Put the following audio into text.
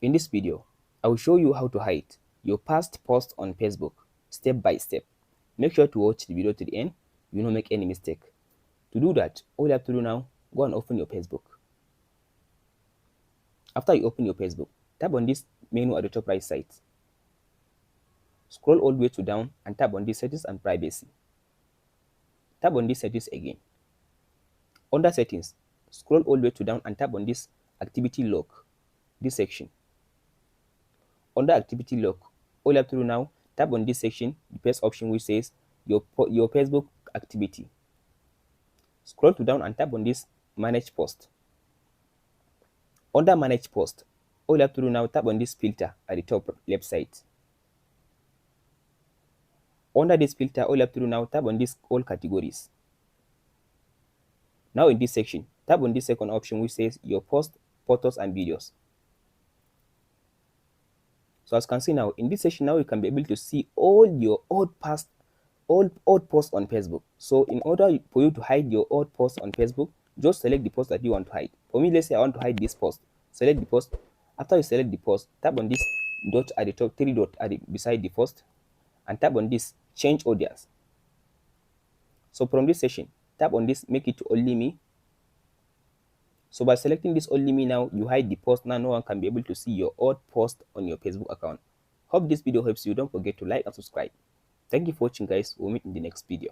In this video, I will show you how to hide your past posts on Facebook step by step. Make sure to watch the video to the end. You will not make any mistake. To do that, all you have to do now, go and open your Facebook. After you open your Facebook, tap on this menu at the top right side. Scroll all the way to down and tap on this settings and privacy. Tap on this settings again. Under settings, scroll all the way to down and tap on this activity log, this section. Under activity log, all you have to do now, tap on this section, the first option which says your Facebook activity. Scroll to down and tap on this manage post. Under manage post, all you have to do now, tap on this filter at the top left side. Under this filter, all you have to do now, tap on this all categories. Now in this section, tap on this second option which says your post, photos and videos. So as you can see now, in this section now you can be able to see all your old posts on Facebook. So in order for you to hide your old posts on Facebook, just select the post that you want to hide. For me, let's say I want to hide this post. Select the post. After you select the post, tap on this dot at the top, three dot at the beside the post, and tap on this change audience. So from this section, tap on this make it to only me. So by selecting this only me now, you hide the post. Now no one can be able to see your old post on your Facebook account. Hope this video helps you. Don't forget to like and subscribe. Thank you for watching, guys. We'll meet in the next video.